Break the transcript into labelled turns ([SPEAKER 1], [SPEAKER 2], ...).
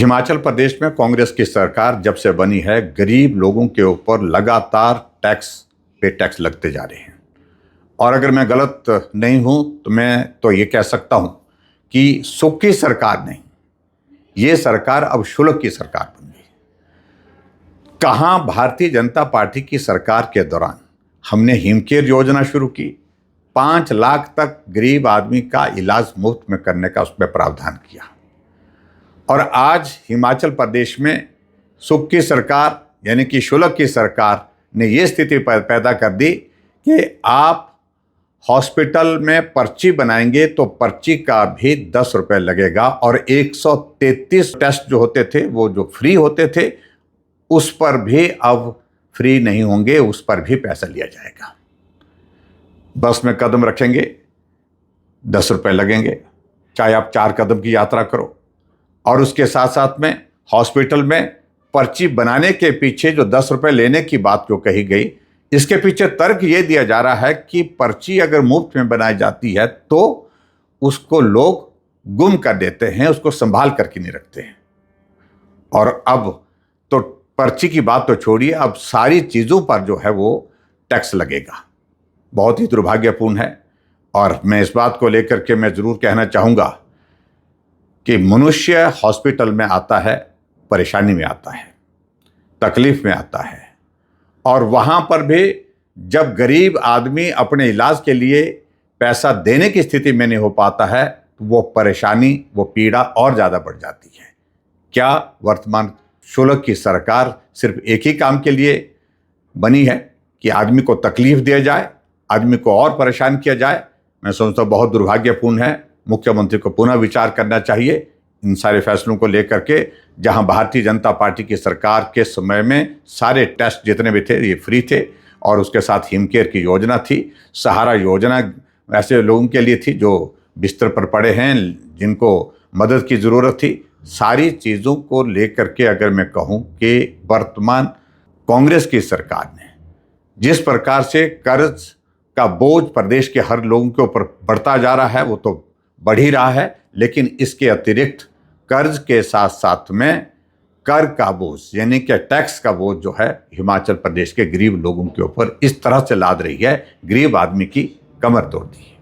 [SPEAKER 1] हिमाचल प्रदेश में कांग्रेस की सरकार जब से बनी है, गरीब लोगों के ऊपर लगातार टैक्स पे टैक्स लगते जा रहे हैं। और अगर मैं गलत नहीं हूं तो मैं तो ये कह सकता हूं कि सुख की सरकार नहीं, ये सरकार अब शुल्क की सरकार बन गई। कहां भारतीय जनता पार्टी की सरकार के दौरान हमने हिमकेयर योजना शुरू की, 5 लाख तक गरीब आदमी का इलाज मुफ्त में करने का उसमें प्रावधान किया। और आज हिमाचल प्रदेश में सुख की सरकार यानी कि शुल्क की सरकार ने ये स्थिति पैदा कर दी कि आप हॉस्पिटल में पर्ची बनाएंगे तो पर्ची का भी 10 रुपये लगेगा, और 133 टेस्ट जो होते थे वो जो फ्री होते थे उस पर भी अब फ्री नहीं होंगे, उस पर भी पैसा लिया जाएगा। बस में कदम रखेंगे 10 रुपये लगेंगे, चाहे आप 4 कदम की यात्रा करो। और उसके साथ साथ में हॉस्पिटल में पर्ची बनाने के पीछे जो 10 रुपये लेने की बात जो कही गई, इसके पीछे तर्क ये दिया जा रहा है कि पर्ची अगर मुफ्त में बनाई जाती है तो उसको लोग गुम कर देते हैं, उसको संभाल करके नहीं रखते हैं। और अब तो पर्ची की बात तो छोड़िए, अब सारी चीज़ों पर जो है वो टैक्स लगेगा। बहुत ही दुर्भाग्यपूर्ण है। और मैं इस बात को लेकर के मैं ज़रूर कहना चाहूँगा कि मनुष्य हॉस्पिटल में आता है, परेशानी में आता है, तकलीफ में आता है, और वहाँ पर भी जब गरीब आदमी अपने इलाज के लिए पैसा देने की स्थिति में नहीं हो पाता है तो वो परेशानी, वो पीड़ा और ज़्यादा बढ़ जाती है। क्या वर्तमान शुल्क की सरकार सिर्फ एक ही काम के लिए बनी है कि आदमी को तकलीफ दिया जाए, आदमी को और परेशान किया जाए? मैं समझता हूँ बहुत दुर्भाग्यपूर्ण है। मुख्यमंत्री को पुनः विचार करना चाहिए इन सारे फैसलों को लेकर के। जहां भारतीय जनता पार्टी की सरकार के समय में सारे टेस्ट जितने भी थे ये फ्री थे, और उसके साथ हिमकेयर की योजना थी, सहारा योजना ऐसे लोगों के लिए थी जो बिस्तर पर पड़े हैं, जिनको मदद की ज़रूरत थी। सारी चीज़ों को लेकर के अगर मैं कहूँ कि वर्तमान कांग्रेस की सरकार ने जिस प्रकार से कर्ज का बोझ प्रदेश के हर लोगों के ऊपर बढ़ता जा रहा है वो तो बढ़ ही रहा है, लेकिन इसके अतिरिक्त कर्ज के साथ साथ में कर का बोझ यानी कि टैक्स का बोझ जो है हिमाचल प्रदेश के गरीब लोगों के ऊपर इस तरह से लाद रही है, गरीब आदमी की कमर तोड़ दी है।